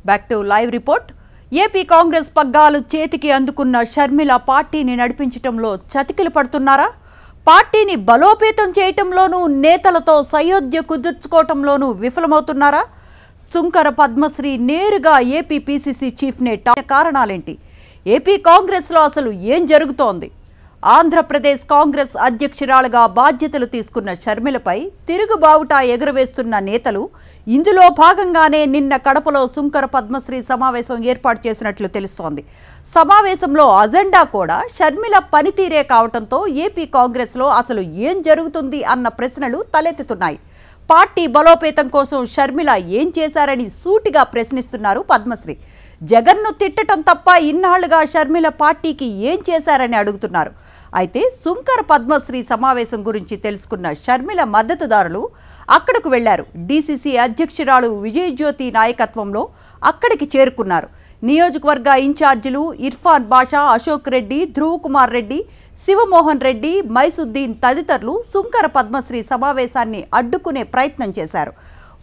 Back to live report. AP Congress పగ్గాలు చేతికి అందుకున్న షర్మిల పార్టీని నడిపించడంలో చతికిలు పడుతున్నారా? పార్టీని బలోపేతం చేయటంలోనూ నేతలతో సయోధ్య కుదుర్చుకోవటంలోనూ విఫలమవుతున్నారా? సుంకర పద్మశ్రీ నేరుగా ఏపీ పీసీసీ చీఫ్నే కారణాలేంటి? ఏపీ కాంగ్రెస్లో అసలు ఏం జరుగుతోంది? ఆంధ్రప్రదేశ్ కాంగ్రెస్ అధ్యక్షురాలుగా బాధ్యతలు తీసుకున్న షర్మిలపై తిరుగుబావుటా ఎగురవేస్తున్న నేతలు ఇందులో భాగంగానే నిన్న కడపలో సుంకర పద్మశ్రీ సమావేశం ఏర్పాటు చేసినట్లు తెలుస్తోంది. సమావేశంలో అజెండా కూడా షర్మిల పనితీరే కావడంతో ఏపీ కాంగ్రెస్లో అసలు ఏం జరుగుతుంది అన్న ప్రశ్నలు తలెత్తుతున్నాయి. పార్టీ బలోపేతం కోసం షర్మిల ఏం చేశారని సూటిగా ప్రశ్నిస్తున్నారు పద్మశ్రీ. జగన్ను తిట్టడం తప్ప ఇన్నాళ్లుగా షర్మిల పార్టీకి ఏం చేశారని అడుగుతున్నారు. అయితే సుంకర పద్మశ్రీ సమావేశం గురించి తెలుసుకున్న షర్మిల మద్దతుదారులు అక్కడకు వెళ్లారు. డీసీసీ అధ్యక్షురాలు విజయజ్యోతి నాయకత్వంలో అక్కడికి చేరుకున్నారు. నియోజకవర్గ ఇన్ఛార్జీలు ఇర్ఫాన్ బాషా, అశోక్ రెడ్డి, ధ్రువ్ కుమార్ రెడ్డి, శివమోహన్ రెడ్డి, మైసుద్దీన్ తదితరులు సుంకర పద్మశ్రీ సమావేశాన్ని అడ్డుకునే ప్రయత్నం చేశారు.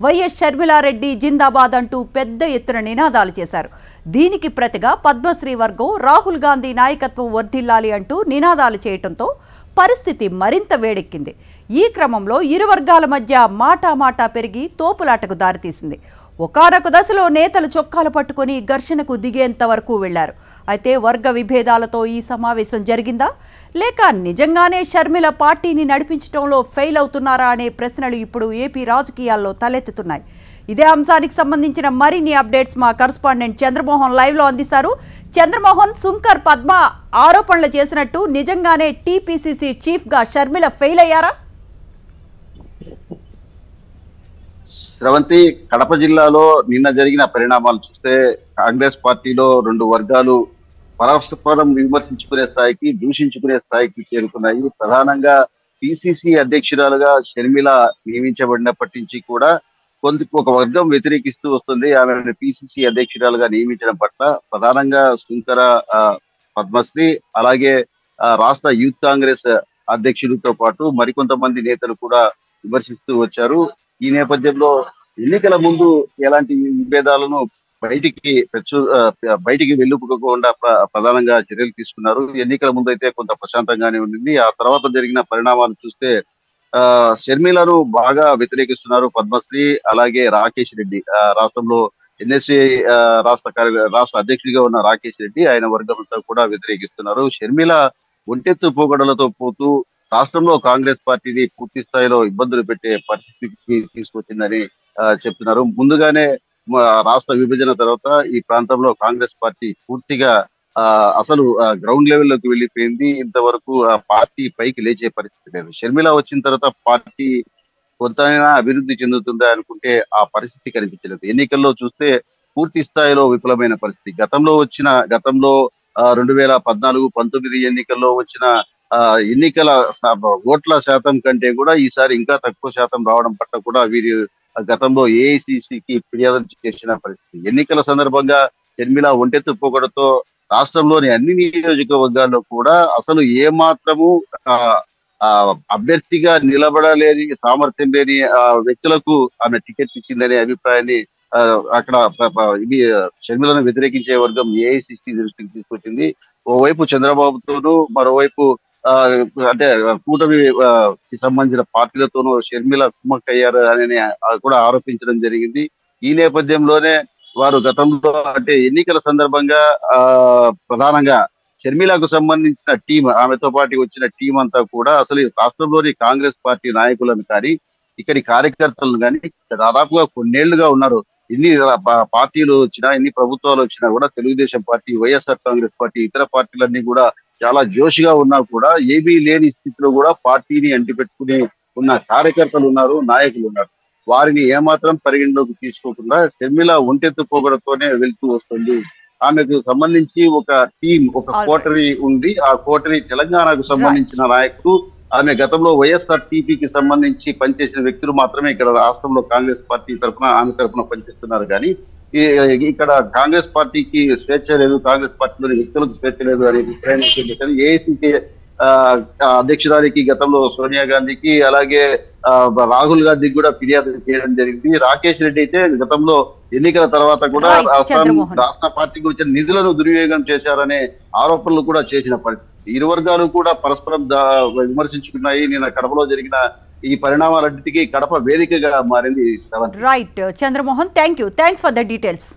వైఎస్ షర్మిలారెడ్డి జిందాబాద్ అంటూ పెద్ద ఎత్తున నినాదాలు చేశారు. దీనికి ప్రతిగా పద్మశ్రీ వర్గం రాహుల్ గాంధీ నాయకత్వం వర్ధిల్లాలి అంటూ నినాదాలు చేయడంతో పరిస్థితి మరింత వేడెక్కింది. ఈ క్రమంలో ఇరు వర్గాల మధ్య మాటామాటా పెరిగి తోపులాటకు దారితీసింది. ఒకానొక దశలో నేతలు చొక్కాలు పట్టుకుని ఘర్షణకు దిగేంత వరకు వెళ్లారు. అయితే వర్గ విభేదాలతో ఈ సమావేశం జరిగిందా, లేక నిజంగానే షర్మిల పార్టీని నడిపించడంలో ఫెయిల్ అవుతున్నారా అనే ప్రశ్నలు ఇప్పుడు ఏపీ రాజకీయాల్లో తలెత్తుతున్నాయి. ఇదే అంశానికి సంబంధించిన మరిన్ని అప్డేట్స్ మా కరస్పాండెంట్ చంద్రమోహన్ లైవ్లో అందిస్తారు. చంద్రమోహన్, సుంకర్ పద్మ ఆరోపణలు చేసినట్టు నిజంగానే టీపీసీసీ చీఫ్గా షర్మిల ఫెయిల్ అయ్యారా? శ్రవంతి, కడప జిల్లాలో నిన్న జరిగిన పరిణామాలు చూస్తే కాంగ్రెస్ పార్టీలో రెండు వర్గాలు పరస్పరం విమర్శించుకునే స్థాయికి, దూషించుకునే స్థాయికి చేరుకున్నాయి. ప్రధానంగా పిసిసి అధ్యక్షురాలుగా షర్మిల నియమించబడినప్పటి నుంచి కూడా ఒక వర్గం వ్యతిరేకిస్తూ వస్తుంది. ఆమెను పిసిసి అధ్యక్షురాలుగా నియమించడం పట్ల ప్రధానంగా సుంకర పద్మశ్రీ, అలాగే రాష్ట్ర యూత్ కాంగ్రెస్ అధ్యక్షుడితో పాటు మరికొంతమంది నేతలు కూడా విమర్శిస్తూ వచ్చారు. ఈ నేపథ్యంలో ఎన్నికల ముందు ఎలాంటి విభేదాలను బయటికి వెళ్ళుకోకుండా ప్రధానంగా చర్యలు తీసుకున్నారు. ఎన్నికల ముందు అయితే కొంత ప్రశాంతంగానే ఉంది. ఆ తర్వాత జరిగిన పరిణామాలు చూస్తే షర్మిలను బాగా వ్యతిరేకిస్తున్నారు పద్మశ్రీ, అలాగే రాకేష్ రెడ్డి. రాష్ట్రంలో ఎన్ఎస్ఏ రాష్ట్ర అధ్యక్షుడిగా ఉన్న రాకేష్ రెడ్డి, ఆయన వర్గం అంతా కూడా వ్యతిరేకిస్తున్నారు. షర్మిల ఒంటెత్తు పోగడలతో పోతూ రాష్ట్రంలో కాంగ్రెస్ పార్టీని పూర్తి స్థాయిలో ఇబ్బందులు పెట్టే పరిస్థితికి తీసుకొచ్చిందని చెప్తున్నారు. ముందుగానే రాష్ట్ర విభజన తర్వాత ఈ ప్రాంతంలో కాంగ్రెస్ పార్టీ పూర్తిగా అసలు గ్రౌండ్ లెవెల్లోకి వెళ్ళిపోయింది. ఇంతవరకు ఆ పార్టీ పైకి లేచే పరిస్థితి లేదు. షర్మిల వచ్చిన తర్వాత పార్టీ కొంతైనా అభివృద్ధి చెందుతుందా అనుకుంటే ఆ పరిస్థితి కనిపించలేదు. ఎన్నికల్లో చూస్తే పూర్తి స్థాయిలో విఫలమైన పరిస్థితి. గతంలో 2014-19 ఎన్నికల్లో వచ్చిన ఎన్నికల ఓట్ల శాతం కంటే కూడా ఈసారి ఇంకా తక్కువ శాతం రావడం పట్ల కూడా వీరి గతంలో ఏఐసిసికి ఫిర్యాదు చేసిన పరిస్థితి. ఎన్నికల సందర్భంగా షర్మిల ఒంటెత్తు పోకడతో రాష్ట్రంలోని అన్ని నియోజకవర్గాల్లో కూడా అసలు ఏమాత్రము అభ్యర్థిగా నిలబడలేని, సామర్థ్యం లేని వ్యక్తులకు ఆమె టికెట్ ఇచ్చిందనే అభిప్రాయాన్ని అక్కడ ఇది షర్మిలను వ్యతిరేకించే వర్గం ఏఐసిసి దృష్టికి తీసుకొచ్చింది. ఓవైపు చంద్రబాబుతోనూ, మరోవైపు అంటే కూటమికి సంబంధించిన పార్టీలతోనూ షర్మిల కుమ్మక్కయ్యారు అని కూడా ఆరోపించడం జరిగింది. ఈ నేపథ్యంలోనే వారు గతంలో అంటే ఎన్నికల సందర్భంగా ప్రధానంగా షర్మిలకు సంబంధించిన టీం, ఆమెతో పాటు వచ్చిన టీం అంతా కూడా అసలు రాష్ట్రంలోని కాంగ్రెస్ పార్టీ నాయకులను కానీ, ఇక్కడి కార్యకర్తలను కానీ దాదాపుగా కొన్నేళ్లుగా ఉన్నారు. ఎన్ని పార్టీలు వచ్చినా, ఎన్ని ప్రభుత్వాలు వచ్చినా కూడా తెలుగుదేశం పార్టీ, వైఎస్ఆర్ కాంగ్రెస్ పార్టీ, ఇతర పార్టీలన్నీ కూడా చాలా జోష్గా ఉన్నా కూడా ఏమీ లేని స్థితిలో కూడా పార్టీని అంటిపెట్టుకుని ఉన్న కార్యకర్తలు ఉన్నారు, నాయకులు ఉన్నారు. వారిని ఏమాత్రం పరిగణలోకి తీసుకోకుండా షర్మిల ఒంటెత్తు పోగడతోనే వెళ్తూ వస్తుంది. ఆమెకు సంబంధించి ఒక టీం, ఒక కోటరీ ఉంది. ఆ కోటరీ తెలంగాణకు సంబంధించిన నాయకుడు. ఆమె గతంలో వైఎస్ఆర్ టీపీకి సంబంధించి పనిచేసిన వ్యక్తులు మాత్రమే ఇక్కడ రాష్ట్రంలో కాంగ్రెస్ పార్టీ ఆమె తరఫున పనిచేస్తున్నారు. కానీ ఇక్కడ కాంగ్రెస్ పార్టీకి స్వేచ్ఛ లేదు, కాంగ్రెస్ పార్టీలోని వ్యక్తులకు స్వేచ్ఛ లేదు అనే అభిప్రాయం ఏఐసిసి అధ్యక్షురాలికి గతంలో సోనియా గాంధీకి అలాగే రాహుల్ గాంధీకి కూడా ఫిర్యాదు చేయడం జరిగింది. రాకేష్ రెడ్డి అయితే గతంలో ఎన్నికల తర్వాత కూడా Right, చంద్రమోహన్. రాష్ట్ర పార్టీకి వచ్చిన నిధులను దుర్వినియోగం చేశారనే ఆరోపణలు కూడా చేసిన పరిస్థితి. ఇరు వర్గాలు కూడా పరస్పరం విమర్శించుకున్నాయి. నిన్న కడపలో జరిగిన ఈ పరిణామాలన్నిటికీ కడప వేదికగా మారింది. Right Chandramohan, thanks for the details.